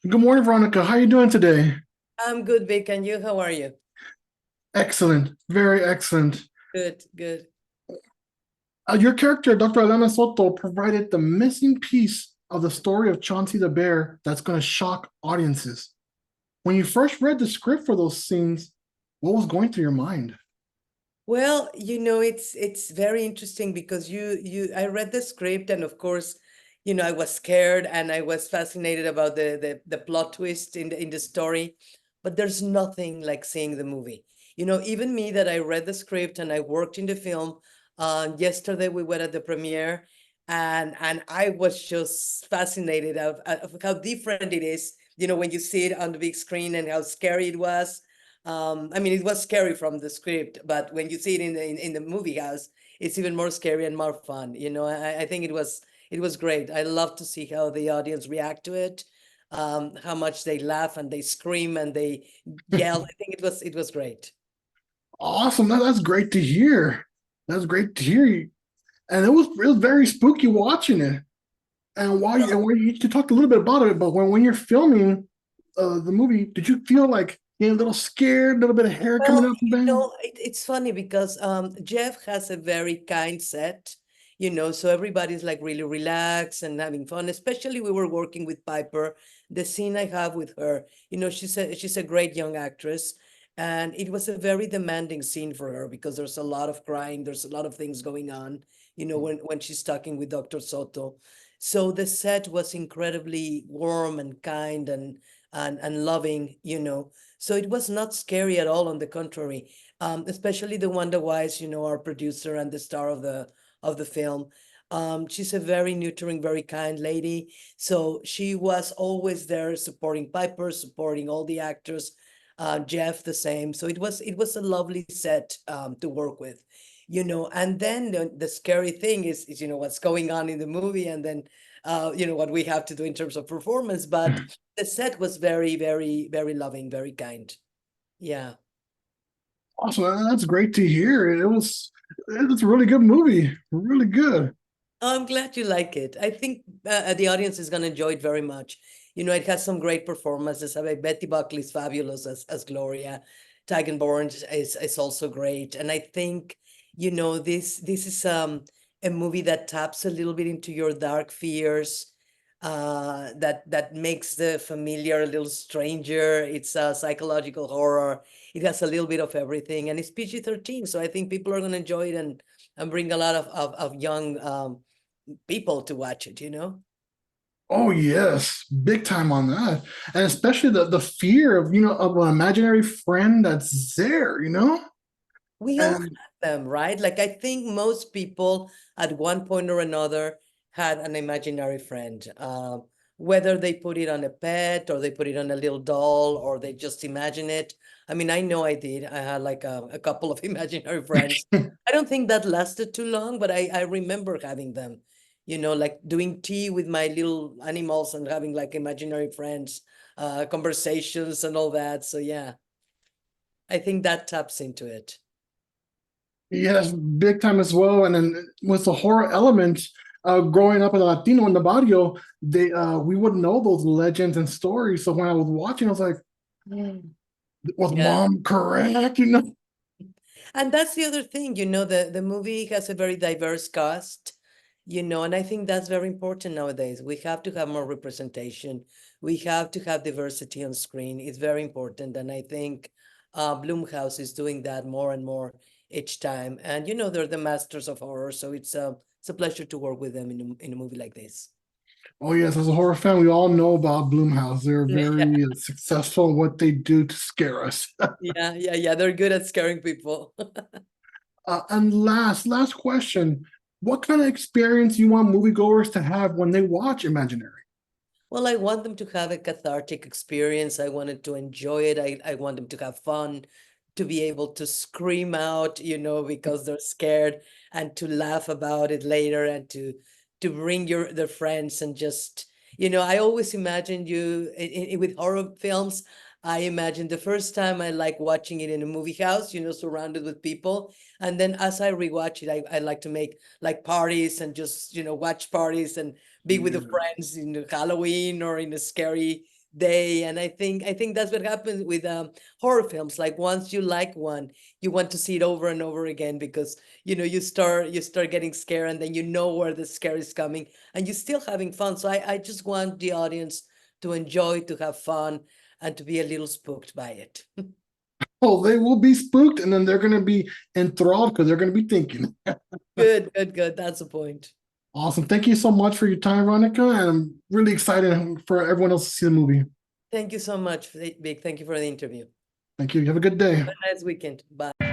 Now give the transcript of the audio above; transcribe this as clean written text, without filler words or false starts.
Good morning, Veronica. How are you doing today? I'm good, Vic, and you? How are you? Excellent. Very excellent. Good, good. Your character, Dr. Elena Soto, provided the missing piece of the story of Chauncey the Bear that's going to shock audiences. When you first read the script for those scenes, what was going through your mind? Well, it's very interesting because I read the script, and of course, I was scared and I was fascinated about the plot twist in the story, but there's nothing like seeing the movie. Even me that I read the script and I worked in the film. Yesterday we went at the premiere, and I was just fascinated of how different it is. When you see it on the big screen and how scary it was. I mean, it was scary from the script, but when you see it in the movie house, it's even more scary and more fun. I think it was great. I love to see how the audience react to it, how much they laugh and they scream and they yell. I think it was great. Awesome. That's great to hear. That's great to hear. And it was very spooky watching it. And you talked a little bit about it, but when you're filming the movie, did you feel like getting a little scared, a little bit of hair coming Well, out the bang? it's funny because Jeff has a very kind set, so everybody's like really relaxed and having fun. Especially we were working with Piper. The scene I have with her, she's a great young actress, and it was a very demanding scene for her because there's a lot of crying, there's a lot of things going on, when she's talking with Dr. Soto. So the set was incredibly warm and kind and loving, so it was not scary at all, on the contrary. Especially the Wanda Wise, our producer and the star of the film. She's a very nurturing, very kind lady. So she was always there supporting Piper, supporting all the actors. Jeff the same. So it was a lovely set to work with. And then the scary thing is what's going on in the movie, and then what we have to do in terms of performance. But the set was very, very, very loving, very kind. Yeah. Awesome. That's great to hear. It's a really good movie. Really good. Oh, I'm glad you like it. I think the audience is going to enjoy it very much. It has some great performances. I mean, Betty Buckley is fabulous as Gloria. Tigan Bourne is also great. And I think, this is a movie that taps a little bit into your dark fears, that makes the familiar a little stranger. It's a psychological horror. It has a little bit of everything, and it's PG-13. So I think people are going to enjoy it, and bring a lot of young people to watch it. Oh yes, big time on that. And especially the fear of, of an imaginary friend that's there. We all have And them, right? Like, I think most people at one point or another had an imaginary friend, whether they put it on a pet or they put it on a little doll or they just imagine it. I mean, I know I did. I had like a couple of imaginary friends. I don't think that lasted too long, but I remember having them, like doing tea with my little animals and having like imaginary friends, conversations and all that. So yeah, I think that taps into it. yes, big time as well. And then with the horror element, growing up as a Latino in the barrio, they we would know those legends and stories. So when I was watching, I was like, was Yeah. mom correct? And that's the other thing, the movie has a very diverse cast, and I think that's very important nowadays. We have to have more representation. We have to have diversity on screen. It's very important. And I think Blumhouse is doing that more and more each time. And they're the masters of horror, so it's a pleasure to work with them in a movie like this. Oh yes, as a horror fan, we all know about Bloomhouse. They're Yeah, very successful in what they do to scare us. yeah, yeah, yeah. They're good at scaring people. And last question. What kind of experience you want moviegoers to have when they watch Imaginary? Well, I want them to have a cathartic experience. I wanted to enjoy it. I want them to have fun, to be able to scream out, because they're scared, and to laugh about it later, and to bring their friends, and just, I always imagine with horror films. I imagine the first time I like watching it in a movie house, surrounded with people. And then as I rewatch it, I like to make like parties and just, watch parties and be with the Yeah. friends in Halloween or in a scary day. And I think that's what happens with horror films. Like once you like one, you want to see it over and over again because you start getting scared, and then you know where the scare is coming, and you're still having fun. So I just want the audience to enjoy, to have fun, and to be a little spooked by it. Oh, they will be spooked, and then they're going to be enthralled because they're going to be thinking. Good, good, good. That's the point. Awesome. Thank you so much for your time, Veronica. And I'm really excited for everyone else to see the movie. Thank you so much, Vic. Thank you for the interview. Thank you. You have a good day. Have a nice weekend. Bye.